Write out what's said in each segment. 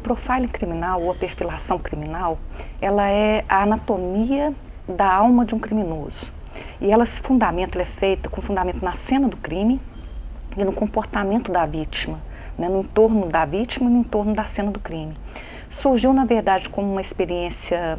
profiling criminal ou a perfilação criminal, ela é a anatomia da alma de um criminoso. E ela se fundamenta, ela é feita com fundamento na cena do crime e no comportamento da vítima, né, no entorno da vítima e no entorno da cena do crime. Surgiu, na verdade, como uma experiência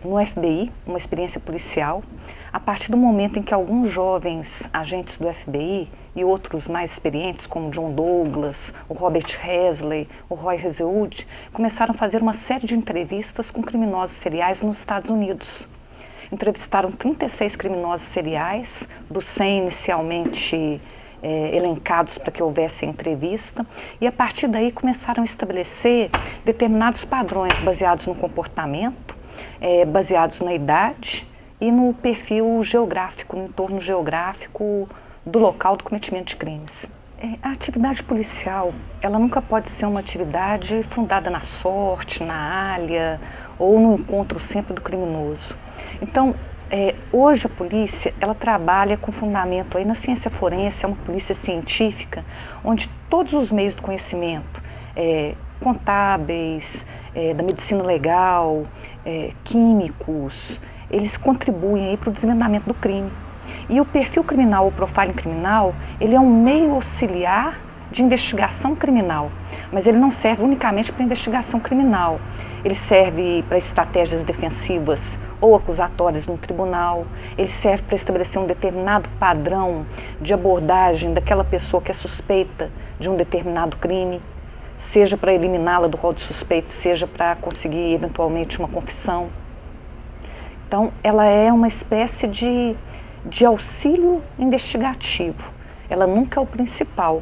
no FBI, uma experiência policial, a partir do momento em que alguns jovens agentes do FBI e outros mais experientes, como John Douglas, o Robert Hesley, o Roy Hazelwood, começaram a fazer uma série de entrevistas com criminosos seriais nos Estados Unidos. Entrevistaram 36 criminosos seriais, dos 100 inicialmente elencados para que houvesse a entrevista, e a partir daí começaram a estabelecer determinados padrões baseados no comportamento, baseados na idade e no perfil geográfico, no entorno geográfico do local do cometimento de crimes. A atividade policial, ela nunca pode ser uma atividade fundada na sorte, na alha ou no encontro sempre do criminoso. Então, hoje a polícia, ela trabalha com fundamento aí na ciência forense, é uma polícia científica, onde todos os meios do conhecimento, contábeis, da medicina legal, químicos, eles contribuem para o desvendamento do crime. E o perfil criminal, o profiling criminal, ele é um meio auxiliar de investigação criminal, mas ele não serve unicamente para investigação criminal. Ele serve para estratégias defensivas ou acusatórias no tribunal, ele serve para estabelecer um determinado padrão de abordagem daquela pessoa que é suspeita de um determinado crime, seja para eliminá-la do rol de suspeitos, seja para conseguir eventualmente uma confissão. Então, ela é uma espécie de auxílio investigativo. Ela nunca é o principal,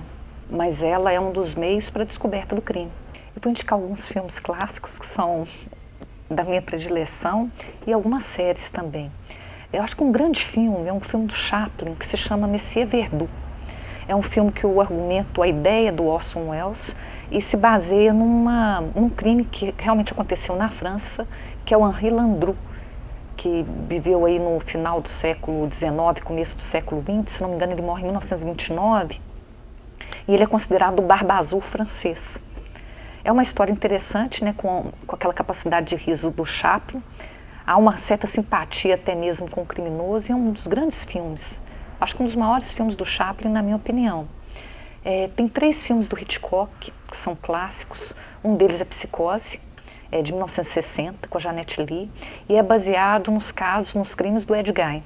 mas ela é um dos meios para a descoberta do crime. Eu vou indicar alguns filmes clássicos que são da minha predileção e algumas séries também. Eu acho que um grande filme é um filme do Chaplin que se chama Monsieur Verdoux. É um filme que o argumento, a ideia do Orson Welles, e se baseia num crime que realmente aconteceu na França, que é o Henri Landru, que viveu aí no final do século XIX, começo do século XX, se não me engano ele morre em 1929, e ele é considerado o Barba Azul francês. É uma história interessante, né, com aquela capacidade de riso do Chaplin, há uma certa simpatia até mesmo com o criminoso, e é um dos grandes filmes, acho que um dos maiores filmes do Chaplin, na minha opinião. Tem 3 filmes do Hitchcock, que são clássicos, um deles é Psicose, de 1960, com a Janet Leigh, e é baseado nos crimes do Ed Gein,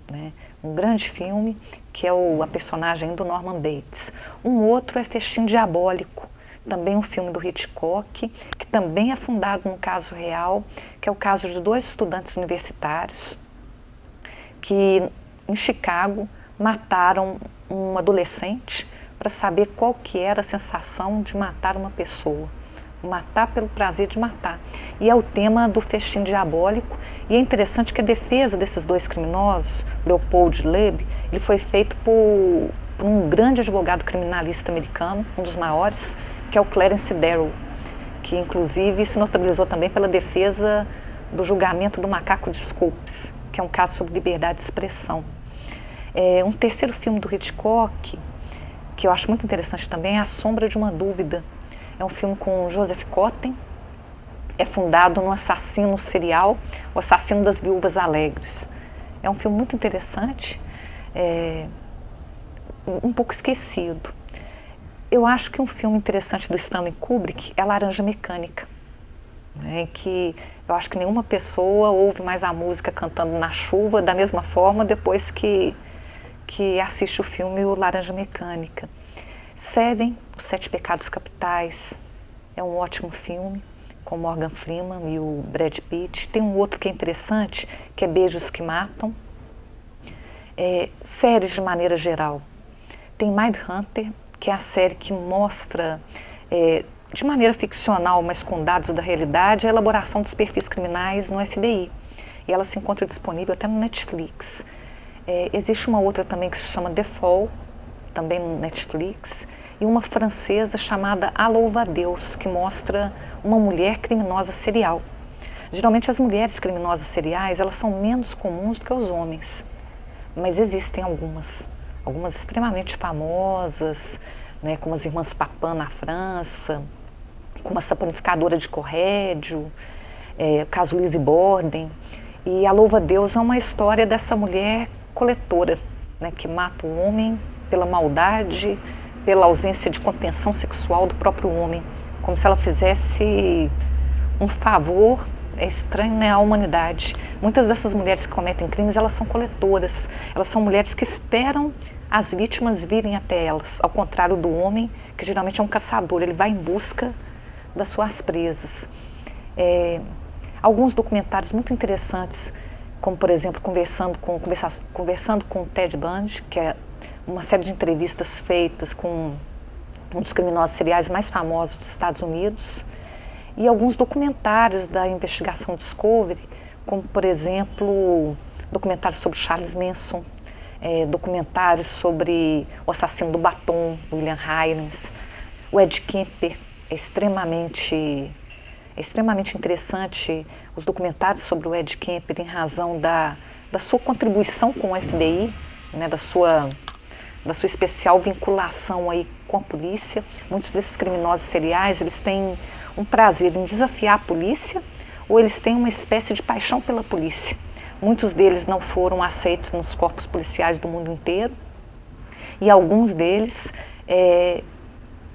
né? Um grande filme, que é a personagem do Norman Bates. Um outro é Festim Diabólico, também um filme do Hitchcock, que também é fundado num caso real, que é o caso de 2 estudantes universitários, que em Chicago mataram um adolescente para saber qual que era a sensação de matar uma pessoa. Matar pelo prazer de matar. E é o tema do Festim Diabólico, e é interessante que a defesa desses 2 criminosos, Leopold Leib, ele foi feito por um grande advogado criminalista americano, um dos maiores, que é o Clarence Darrow, que inclusive se notabilizou também pela defesa do julgamento do Macaco de Scopes, que é um caso sobre liberdade de expressão. Um terceiro filme do Hitchcock, que eu acho muito interessante também, é A Sombra de uma Dúvida. É um filme com Joseph Cotten, é fundado no assassino serial, o assassino das Viúvas Alegres. É um filme muito interessante, um pouco esquecido. Eu acho que um filme interessante do Stanley Kubrick é Laranja Mecânica, né, que eu acho que nenhuma pessoa ouve mais a música cantando na chuva da mesma forma depois que assiste o filme o Laranja Mecânica. Seven, Os 7 Pecados Capitais, é um ótimo filme, com Morgan Freeman e o Brad Pitt. Tem um outro que é interessante, que é Beijos que Matam. Séries de maneira geral. Tem Mindhunter, que é a série que mostra, de maneira ficcional, mas com dados da realidade, a elaboração dos perfis criminais no FBI. E ela se encontra disponível até no Netflix. Existe uma outra também que se chama The Fall, também no Netflix, e uma francesa chamada A Louva a Deus, que mostra uma mulher criminosa serial. Geralmente as mulheres criminosas seriais, elas são menos comuns do que os homens, mas existem algumas extremamente famosas, né, como as irmãs Papin na França, como a saponificadora de Corrédio, o caso Lizzie Borden. E a Louva-a-Deus é uma história dessa mulher coletora, né, que mata o homem pela maldade, pela ausência de contenção sexual do próprio homem, como se ela fizesse um favor estranho, né, à humanidade. Muitas dessas mulheres que cometem crimes, elas são coletoras, elas são mulheres que esperam as vítimas virem até elas, ao contrário do homem, que geralmente é um caçador, ele vai em busca das suas presas. Alguns documentários muito interessantes, como por exemplo Conversando com o Ted Bundy, que é uma série de entrevistas feitas com um dos criminosos seriais mais famosos dos Estados Unidos, e alguns documentários da investigação Discovery, como por exemplo documentários sobre Charles Manson, documentários sobre o assassino do batom, William Hearns. O Ed Kemper é extremamente interessante, os documentários sobre o Ed Kemper, em razão da sua contribuição com o FBI, né, da sua especial vinculação aí com a polícia. Muitos desses criminosos seriais, eles têm um prazer em desafiar a polícia, ou eles têm uma espécie de paixão pela polícia. Muitos deles não foram aceitos nos corpos policiais do mundo inteiro, e alguns deles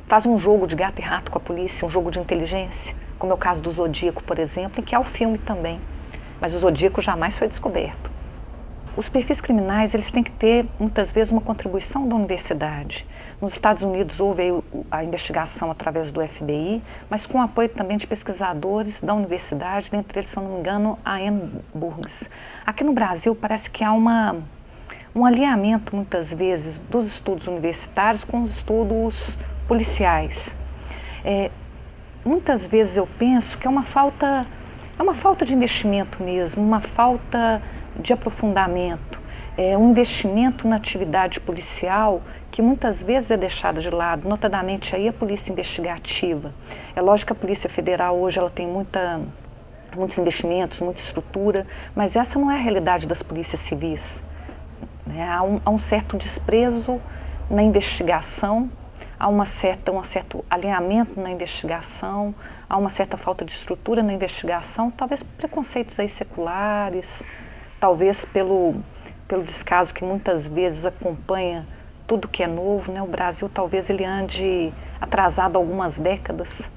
fazem um jogo de gato e rato com a polícia, um jogo de inteligência, como é o caso do Zodíaco, por exemplo, em que há o filme também, mas o Zodíaco jamais foi descoberto. Os perfis criminais, eles têm que ter, muitas vezes, uma contribuição da universidade. Nos Estados Unidos houve a investigação através do FBI, mas com o apoio também de pesquisadores da universidade, dentre eles, se eu não me engano, a Anne Burgess. Aqui no Brasil parece que há um alinhamento, muitas vezes, dos estudos universitários com os estudos policiais. Muitas vezes eu penso que é uma falta de investimento mesmo, uma falta de aprofundamento, um investimento na atividade policial que muitas vezes é deixada de lado, notadamente aí a polícia investigativa. É lógico que a Polícia Federal hoje ela tem muitos investimentos, muita estrutura, mas essa não é a realidade das polícias civis. Há um certo desprezo na investigação, há um certo alinhamento na investigação, há uma certa falta de estrutura na investigação, talvez por preconceitos aí seculares, talvez pelo descaso que muitas vezes acompanha tudo que é novo, né? O Brasil talvez ele ande atrasado algumas décadas,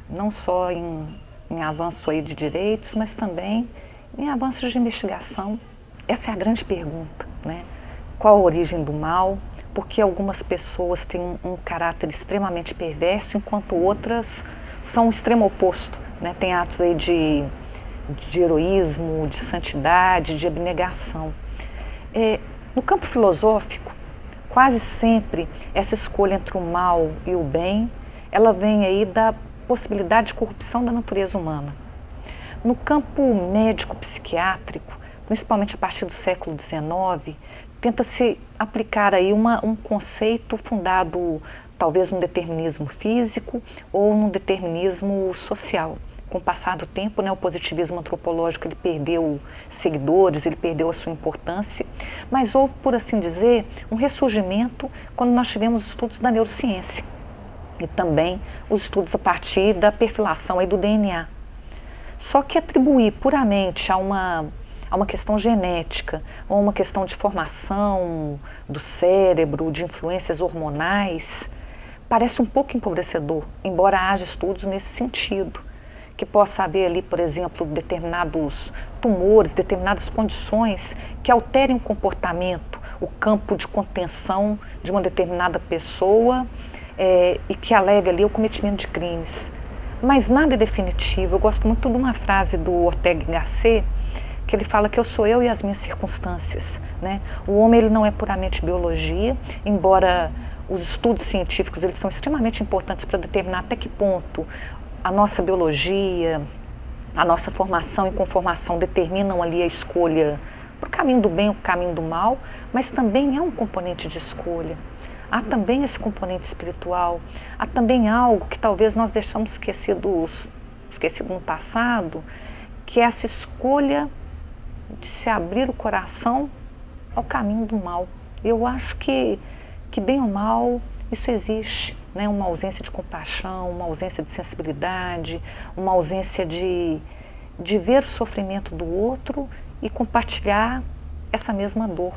não só em avanço aí de direitos, mas também em avanços de investigação. Essa é a grande pergunta, né? Qual a origem do mal? Porque algumas pessoas têm um caráter extremamente perverso, enquanto outras são o extremo oposto, né? Tem atos aí de heroísmo, de santidade, de abnegação. No campo filosófico, quase sempre essa escolha entre o mal e o bem, ela vem aí da possibilidade de corrupção da natureza humana. No campo médico-psiquiátrico, principalmente a partir do século XIX, tenta-se aplicar aí um conceito fundado talvez num determinismo físico ou num determinismo social. Com o passar do tempo, né, o positivismo antropológico ele perdeu seguidores, ele perdeu a sua importância, mas houve, por assim dizer, um ressurgimento quando nós tivemos os estudos da neurociência e também os estudos a partir da perfilação aí do DNA. Só que atribuir puramente a uma questão genética, ou uma questão de formação do cérebro, de influências hormonais, parece um pouco empobrecedor, embora haja estudos nesse sentido, que possa haver ali, por exemplo, determinados tumores, determinadas condições que alterem o comportamento, o campo de contenção de uma determinada pessoa e que a leve ali ao cometimento de crimes. Mas nada é definitivo. Eu gosto muito de uma frase do Ortega y Gasset, que ele fala que eu sou eu e as minhas circunstâncias, né? O homem ele não é puramente biologia, embora os estudos científicos eles são extremamente importantes para determinar até que ponto a nossa biologia, a nossa formação e conformação determinam ali a escolha para o caminho do bem ou para o caminho do mal, mas também é um componente de escolha. Há também esse componente espiritual, há também algo que talvez nós deixamos esquecido no passado, que é essa escolha de se abrir o coração ao caminho do mal. Eu acho que bem ou mal, isso existe. né? Uma ausência de compaixão, uma ausência de sensibilidade, uma ausência de ver o sofrimento do outro e compartilhar essa mesma dor.